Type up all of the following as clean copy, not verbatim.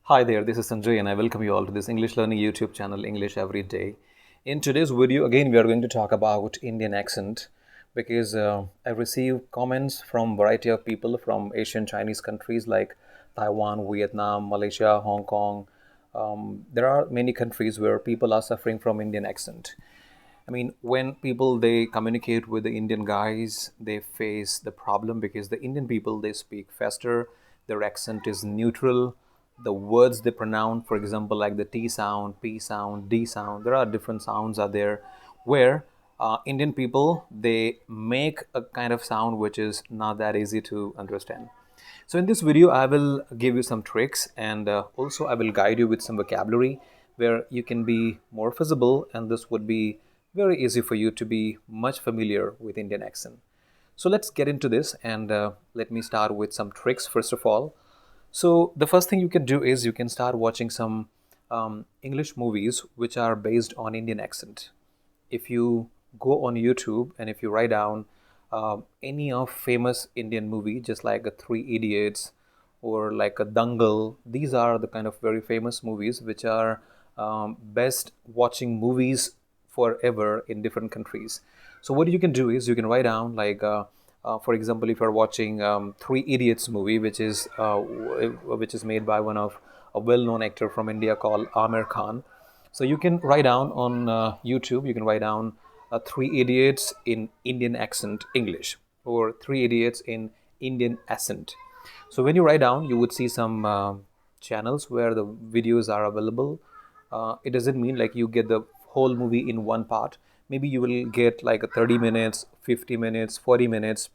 Hi there, this is Sanjay and I welcome you all to this English learning YouTube channel, English Every Day. In today's video, again, we are going to talk about Indian accent because I received comments from variety of people from Asian Chinese countries like Taiwan, Vietnam, Malaysia, Hong Kong. There are many countries where people are suffering from Indian accent. I mean, when people they communicate with the Indian guys, they face the problem because the Indian people they speak faster, their accent is neutral. The words they pronounce, for example, like the T sound, P sound, D sound, there are different sounds are there where Indian people they make a kind of sound which is not that easy to understand. So in this video, I will give you some tricks and also I will guide you with some vocabulary where you can be more visible, and this would be very easy for you to be much familiar with Indian accent. So let's get into this and let me start with some tricks first of all. So the first thing you can do is you can start watching some English movies which are based on Indian accent. If you go on YouTube and if you write down any of famous Indian movie, just like a Three Idiots or like a Dangal, these are the kind of very famous movies which are best watching movies forever in different countries. So what you can do is you can write down like for example, if you're watching Three Idiots movie, which is made by one of a well-known actor from India called Amir Khan. So you can write down on YouTube. You can write down Three Idiots in Indian accent English or Three Idiots in Indian accent. So when you write down, you would see some channels where the videos are available. It doesn't mean like you get the whole movie in one part. Maybe you will get like a 30 minutes, 50 minutes, 40 minutes,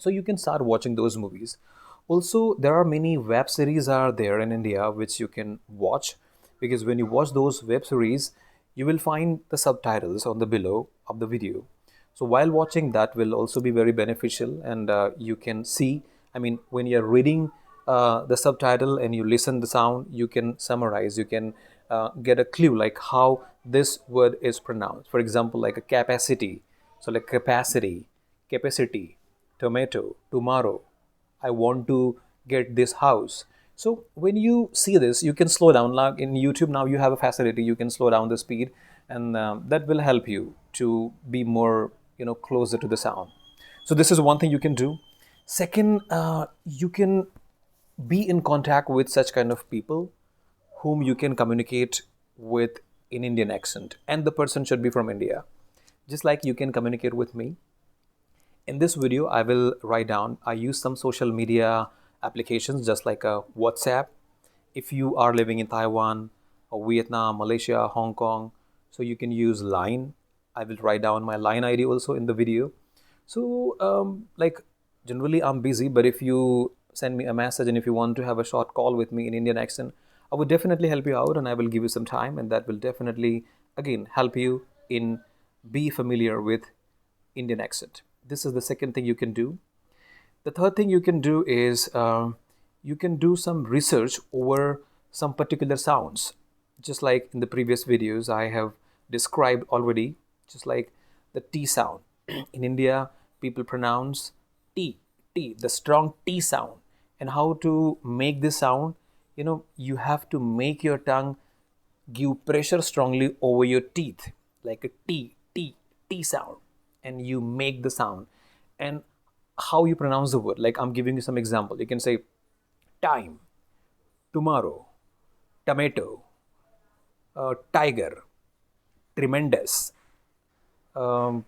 so you can start watching those movies. Also, there are many web series are there in India which you can watch, because when you watch those web series you will find the subtitles on the below of the video. So while watching that will also be very beneficial, and you can see, I mean, when you're reading the subtitle and you listen the sound, you can summarize, you can get a clue like how this word is pronounced. For example, like a capacity, so like capacity, tomato, tomorrow, I want to get this house. So when you see this, you can slow down. Like in YouTube now, you have a facility. You can slow down the speed, and that will help you to be more, closer to the sound. So this is one thing you can do. Second, you can be in contact with such kind of people whom you can communicate with in Indian accent, and the person should be from India. Just like you can communicate with me, in this video, I will write down, I use some social media applications just like a WhatsApp. If you are living in Taiwan or Vietnam, Malaysia, Hong Kong, so you can use Line. I will write down my Line ID also in the video. So, like generally I'm busy, but if you send me a message and if you want to have a short call with me in Indian accent, I would definitely help you out and I will give you some time, and that will definitely again help you in be familiar with Indian accent. This is the second thing you can do. The third thing you can do is you can do some research over some particular sounds. Just like in the previous videos, I have described already, just like the T sound. In India, people pronounce T, T, the strong T sound. And how to make this sound, you have to make your tongue give pressure strongly over your teeth, like a T, T, T sound, and you make the sound. And how you pronounce the word, like I'm giving you some example. You can say time, tomorrow, tomato, tiger, tremendous, um,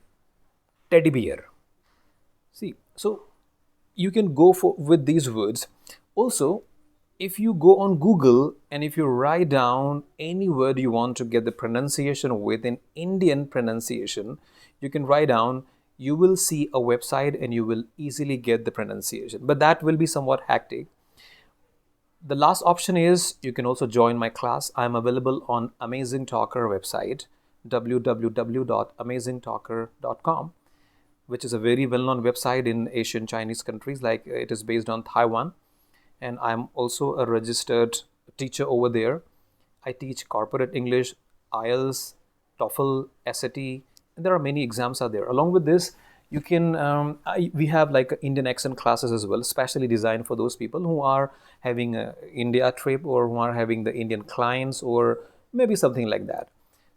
teddy bear. See, so you can go for with these words. Also, if you go on Google and if you write down any word you want to get the pronunciation with an Indian pronunciation, you can write down, you will see a website and you will easily get the pronunciation. But that will be somewhat hectic. The last option is you can also join my class. I'm available on Amazing Talker website, www.amazingtalker.com, which is a very well-known website in Asian Chinese countries, like it is based on Taiwan. And I'm also a registered teacher over there. I teach corporate English, IELTS, TOEFL, SAT, and there are many exams out there. Along with this, You can we have like Indian accent classes as well, specially designed for those people who are having a India trip, or who are having the Indian clients, or maybe something like that.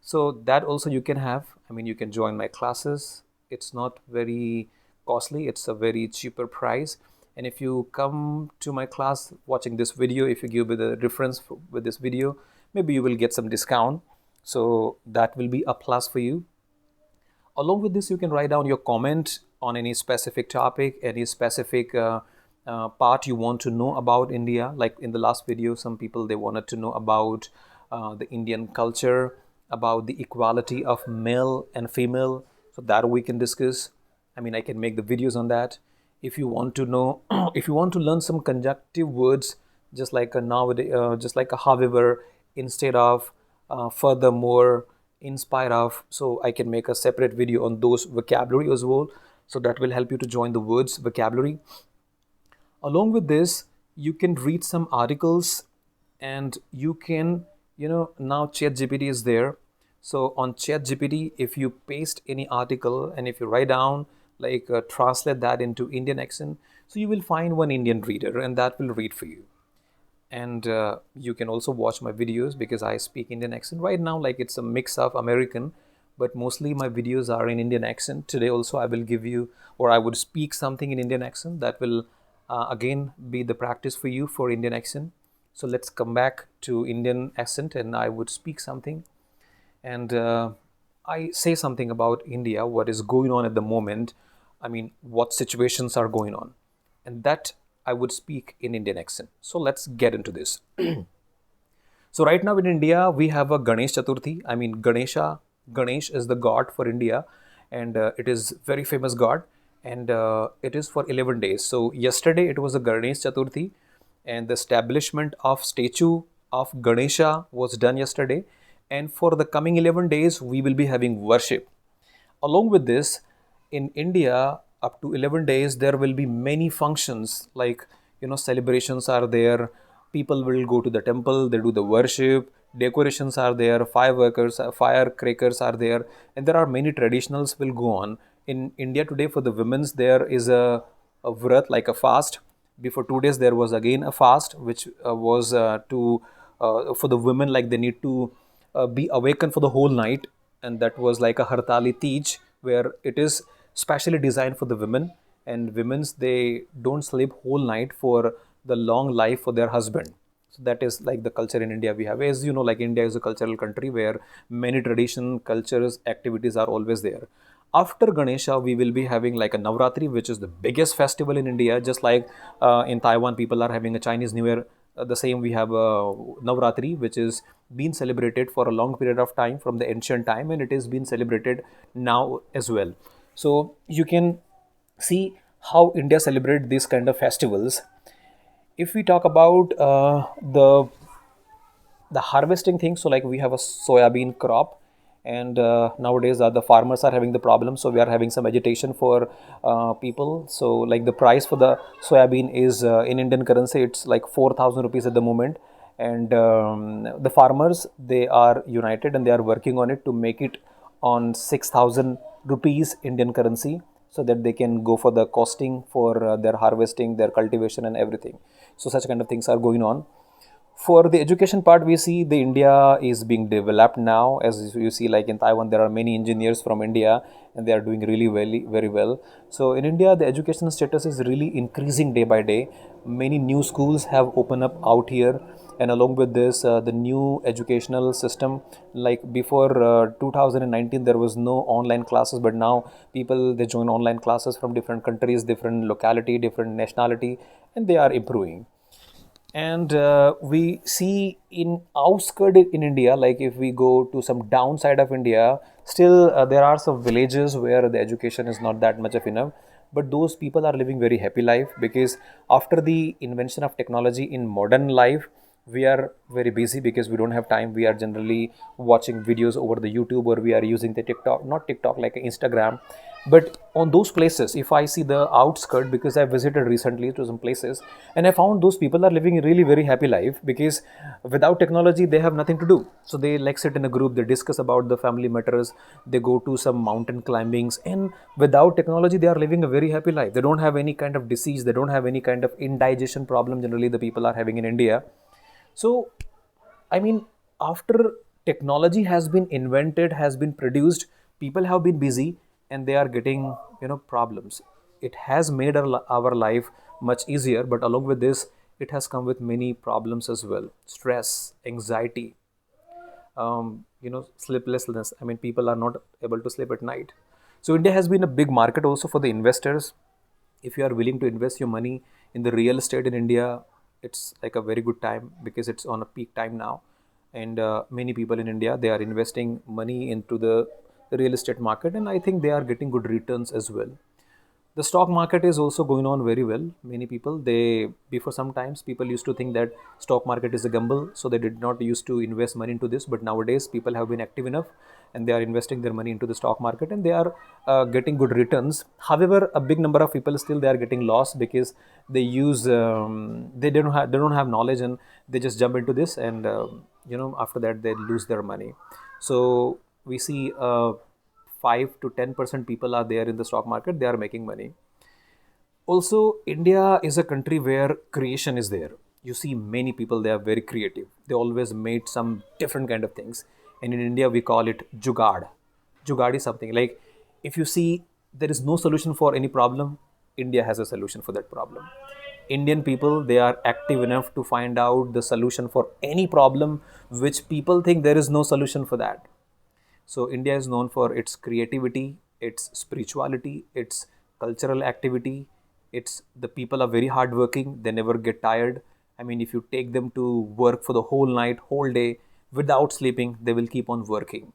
So that also you can have. I mean, you can join my classes. It's not very costly, it's a very cheaper price. And if you come to my class watching this video, if you give me the reference with this video, maybe you will get some discount. So that will be a plus for you. Along with this, you can write down your comment on any specific topic, any specific part you want to know about India. Like in the last video, some people, they wanted to know about the Indian culture, about the equality of male and female. So that we can discuss. I mean, I can make the videos on that. If you want to know, if you want to learn some conjunctive words, just like a nowadays, just like a however, instead of furthermore, in spite of, so I can make a separate video on those vocabulary as well. So that will help you to join the words vocabulary. Along with this, you can read some articles, and you can, now ChatGPT is there. So on ChatGPT, if you paste any article and if you write down, like translate that into Indian accent, so you will find one Indian reader and that will read for you. And you can also watch my videos, because I speak Indian accent right now, like it's a mix of American, but mostly my videos are in Indian accent. Today also I will give you, or I would speak something in Indian accent that will again be the practice for you for Indian accent. So let's come back to Indian accent, and I would speak something, and I say something about India, what is going on at the moment. I mean, what situations are going on, and that I would speak in Indian accent. So let's get into this. So right now in India, we have a Ganesh Chaturthi. I mean, Ganesh is the god for India, and it is very famous god, and it is for 11 days. So yesterday it was a Ganesh Chaturthi, and the establishment of statue of Ganesha was done yesterday. And for the coming 11 days, we will be having worship. Along with this, in India, up to 11 days, there will be many functions, like, celebrations are there. People will go to the temple, they do the worship, decorations are there, firecrackers are there, and there are many traditionals will go on. In India today, for the women's, there is a vrat, like a fast. Before 2 days, there was again a fast, which was to for the women, like they need to be awakened for the whole night, and that was like a Hartali Tej, where it is specially designed for the women. And women's, they don't sleep whole night for the long life for their husband. So that is like the culture in India we have. As you know, like India is a cultural country where many tradition, cultures, activities are always there. After Ganesha, we will be having like a Navratri, which is the biggest festival in India. Just like in Taiwan, people are having a Chinese New Year. The same, we have Navratri, which is been celebrated for a long period of time from the ancient time, and it is being celebrated now as well. So you can see how India celebrate these kind of festivals. If we talk about the harvesting thing, so like we have a soybean crop, and nowadays the farmers are having the problem, so we are having some agitation for people. So like the price for the soybean is in Indian currency, it's like 4,000 rupees at the moment. And the farmers, they are united and they are working on it to make it on 6,000 rupees Indian currency, so that they can go for the costing for their harvesting, their cultivation and everything. So such kind of things are going on. For the education part, we see the India is being developed now. As you see, like in Taiwan, there are many engineers from India, and they are doing really well, very well. So in India, the education status is really increasing day by day. Many new schools have opened up out here, and along with this, the new educational system, like before 2019, there was no online classes, but now people, they join online classes from different countries, different locality, different nationality, and they are improving. And we see in outskirt in India, like if we go to some downside of India, still there are some villages where the education is not that much of enough, but those people are living very happy life, because after the invention of technology in modern life, we are very busy because we don't have time. We are generally watching videos over the YouTube, or we are using the TikTok, not TikTok, like Instagram. But on those places, if I see the outskirt, because I visited recently to some places, and I found those people are living a really very happy life, because without technology they have nothing to do. So they like sit in a group, they discuss about the family matters, they go to some mountain climbings, and without technology they are living a very happy life. They don't have any kind of disease, they don't have any kind of indigestion problem generally the people are having in India. So I mean, after technology has been invented, has been produced, people have been busy and they are getting, problems. It has made our life much easier, but along with this, it has come with many problems as well. Stress, anxiety, sleeplessness. I mean, people are not able to sleep at night. So India has been a big market also for the investors. If you are willing to invest your money in the real estate in India, it's like a very good time because it's on a peak time now, and many people in India, they are investing money into the real estate market, and I think they are getting good returns as well. The stock market is also going on very well. Many people, they, before sometimes people used to think that stock market is a gamble, so they did not used to invest money into this. But nowadays people have been active enough and they are investing their money into the stock market, and they are getting good returns. However, a big number of people still, they are getting lost because they use they don't have knowledge, and they just jump into this, and after that they lose their money. So we see 5 to 10% people are there in the stock market, they are making money. Also, India is a country where creation is there. You see many people, they are very creative, they always made some different kind of things, and in India we call it jugad. Jugad is something like, if you see there is no solution for any problem, India has a solution for that problem. Indian people, they are active enough to find out the solution for any problem which people think there is no solution for that. So India is known for its creativity, its spirituality, its cultural activity. It's the people are very hardworking. They never get tired. I mean, if you take them to work for the whole night, whole day, without sleeping, they will keep on working.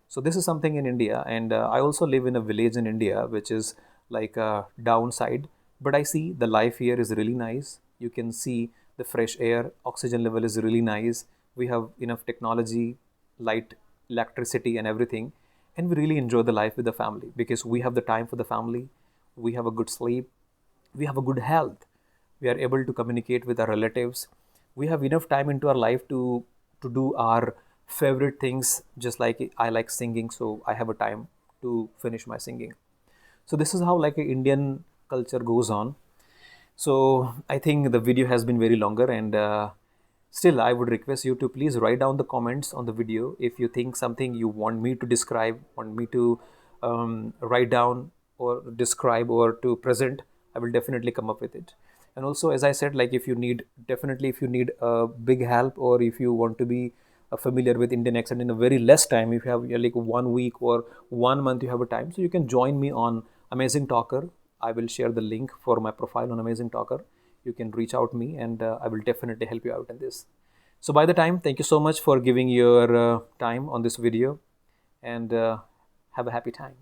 So this is something in India, and I also live in a village in India, which is like a downside. But I see the life here is really nice. You can see the fresh air, oxygen level is really nice. We have enough technology, light, electricity, and everything, and we really enjoy the life with the family because we have the time for the family. We have a good sleep. We have a good health. We are able to communicate with our relatives. We have enough time into our life to do our favorite things. Just like I like singing, so I have a time to finish my singing. So this is how like a Indian culture goes on. So I think the video has been very longer, and still I would request you to please write down the comments on the video. If you think something you want me to describe, want me to write down or describe or to present, I will definitely come up with it. And also, as I said, like if you need, definitely if you need a big help, or if you want to be familiar with Indian accent in a very less time, if you have like 1 week or 1 month, you have a time, so you can join me on Amazing Talker. I will share the link for my profile on Amazing Talker. You can reach out me, and I will definitely help you out in this. So by the time, thank you so much for giving your time on this video, and have a happy time.